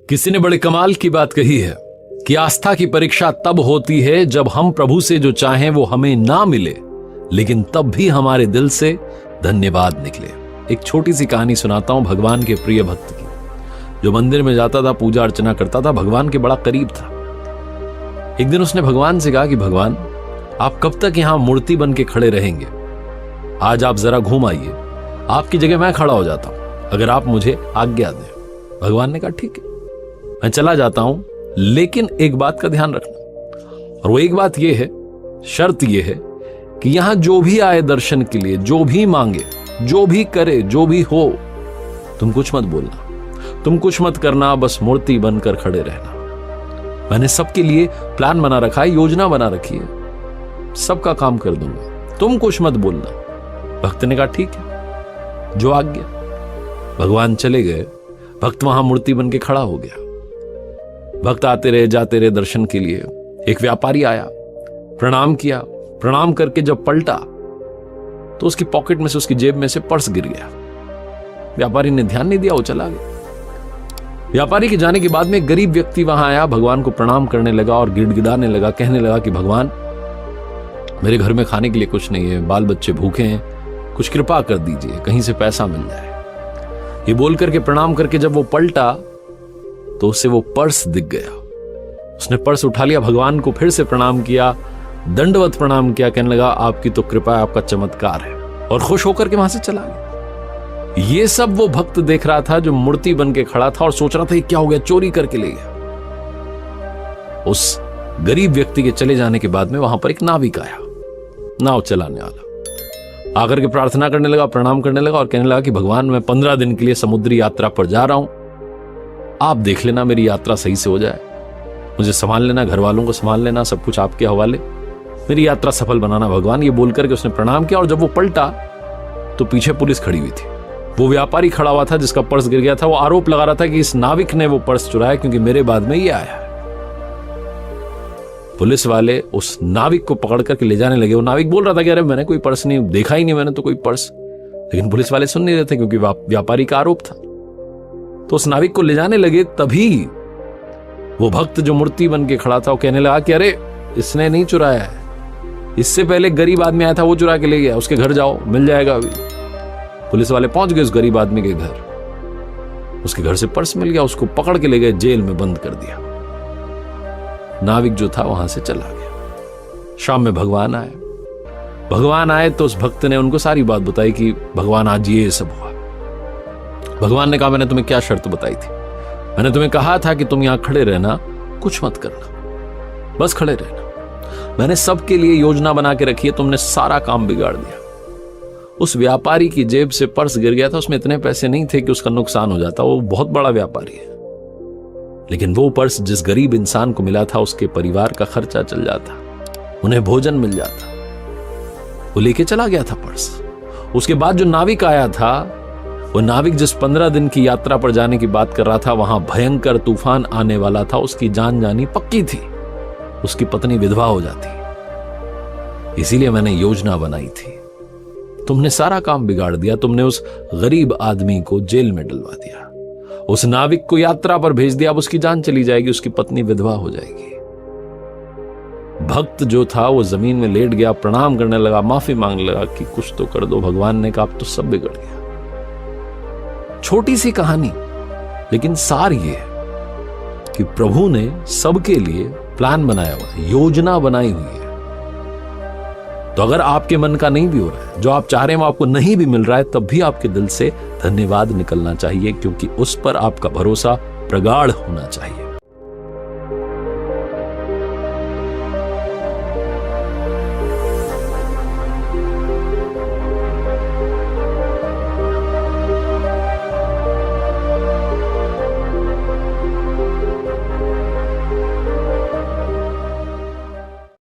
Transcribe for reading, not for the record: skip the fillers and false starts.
किसी ने बड़े कमाल की बात कही है कि आस्था की परीक्षा तब होती है जब हम प्रभु से जो चाहें वो हमें ना मिले, लेकिन तब भी हमारे दिल से धन्यवाद निकले। एक छोटी सी कहानी सुनाता हूं भगवान के प्रिय भक्त की, जो मंदिर में जाता था, पूजा अर्चना करता था, भगवान के बड़ा करीब था। एक दिन उसने भगवान से कहा कि भगवान, आप कब तक यहां मूर्ति बन के खड़े रहेंगे? आज आप जरा घूम आइए, आपकी जगह मैं खड़ा हो जाता हूं, अगर आप मुझे आज्ञा दें। भगवान ने कहा ठीक है, मैं चला जाता हूं, लेकिन एक बात का ध्यान रखना, और वो एक बात यह है, शर्त यह है कि यहां जो भी आए दर्शन के लिए, जो भी मांगे, जो भी करे, जो भी हो, तुम कुछ मत बोलना, तुम कुछ मत करना, बस मूर्ति बनकर खड़े रहना। मैंने सबके लिए प्लान बना रखा है, योजना बना रखी है, सबका काम कर दूंगा, तुम कुछ मत बोलना। भक्त ने कहा ठीक है, जो आज्ञा। भगवान चले गए, भक्त वहां मूर्ति बन के खड़ा हो गया। भक्त आते रहे, जाते रहे दर्शन के लिए। एक व्यापारी आया, प्रणाम किया, प्रणाम करके जब पलटा तो उसकी पॉकेट में से, उसकी जेब में से पर्स गिर गया। व्यापारी ने ध्यान नहीं दिया, वो चला गया। व्यापारी के जाने के बाद में एक गरीब व्यक्ति वहां आया, भगवान को प्रणाम करने लगा और गिड़गिड़ाने लगा, कहने लगा कि भगवान, मेरे घर में खाने के लिए कुछ नहीं है, बाल बच्चे भूखे हैं, कुछ कृपा कर दीजिए, कहीं से पैसा मिल जाए। ये बोल करके, प्रणाम करके जब वो पलटा तो उसे वो पर्स दिख गया। उसने पर्स उठा लिया, भगवान को फिर से प्रणाम किया, दंडवत प्रणाम किया, कहने लगा आपकी तो कृपा है, आपका चमत्कार है, और खुश होकर के वहां से चला गया। ये सब वो भक्त देख रहा था जो मूर्ति बन के खड़ा था और सोच रहा था ये क्या हो गया, चोरी करके ले गया। उस गरीब व्यक्ति के चले जाने के बाद में वहां पर एक नाविक आया, नाव चलाने वाला, आकर के प्रार्थना करने लगा, प्रणाम करने लगा और कहने लगा कि भगवान, मैं 15 दिन के लिए समुद्री यात्रा पर जा रहा हूं, आप देख लेना मेरी यात्रा सही से हो जाए, मुझे संभाल लेना, घर वालों को संभाल लेना, सब कुछ आपके हवाले, मेरी यात्रा सफल बनाना भगवान। ये बोलकर के उसने प्रणाम किया, और जब वो पलटा तो पीछे पुलिस खड़ी हुई थी। वो व्यापारी खड़ा हुआ था जिसका पर्स गिर गया था, वो आरोप लगा रहा था कि इस नाविक ने वो पर्स चुराया क्योंकि मेरे बाद में ये आया है। पुलिस वाले उस नाविक को पकड़ करके ले जाने लगे। वो नाविक बोल रहा था कि अरे मैंने कोई पर्स नहीं देखा, ही नहीं मैंने तो कोई पर्स, लेकिन पुलिस वाले सुन नहीं रहे थे क्योंकि व्यापारी का आरोप था। तो उस नाविक को ले जाने लगे, तभी वो भक्त जो मूर्ति बन के खड़ा था वो कहने लगा कि अरे इसने नहीं चुराया है, इससे पहले गरीब आदमी आया था वो चुरा के ले गया, उसके घर जाओ, मिल जाएगा अभी। पुलिस वाले पहुंच गए उस गरीब आदमी के घर, उसके घर से पर्स मिल गया, उसको पकड़ के ले गए, जेल में बंद कर दिया। नाविक जो था वहां से चला गया। शाम में भगवान आए तो उस भक्त ने उनको सारी बात बताई कि भगवान आज ये सब हुआ। भगवान ने कहा मैंने तुम्हें क्या शर्त बताई थी? मैंने तुम्हें कहा था कि तुम यहां खड़े रहना, कुछ मत करना, बस खड़े रहना। मैंने सबके लिए योजना बना के रखी है, तुमने सारा काम बिगाड़ दिया। उस व्यापारी की जेब से पर्स गिर गया था, उसमें इतने पैसे नहीं थे कि उसका नुकसान हो जाता, वो बहुत बड़ा व्यापारी है, लेकिन वो पर्स जिस गरीब इंसान को मिला था उसके परिवार का खर्चा चल जाता, उन्हें भोजन मिल जाता। वो लेके चला गया था पर्स। उसके बाद जो नाविक आया था, वो नाविक जिस 15 दिन की यात्रा पर जाने की बात कर रहा था, वहां भयंकर तूफान आने वाला था, उसकी जान जानी पक्की थी, उसकी पत्नी विधवा हो जाती। इसीलिए मैंने योजना बनाई थी, तुमने सारा काम बिगाड़ दिया, तुमने उस गरीब आदमी को जेल में डलवा दिया, उस नाविक को यात्रा पर भेज दिया, अब उसकी जान चली जाएगी, उसकी पत्नी विधवा हो जाएगी। भक्त जो था वो जमीन में लेट गया, प्रणाम करने लगा, माफी मांगने लगा कि कुछ तो कर दो। भगवान ने कहा अब तो सब बिगड़ गया। छोटी सी कहानी, लेकिन सार ये है कि प्रभु ने सबके लिए प्लान बनाया हुआ है, योजना बनाई हुई है। तो अगर आपके मन का नहीं भी हो रहा है, जो आप चाह रहे हैं वो आपको नहीं भी मिल रहा है, तब भी आपके दिल से धन्यवाद निकलना चाहिए, क्योंकि उस पर आपका भरोसा प्रगाढ़ होना चाहिए।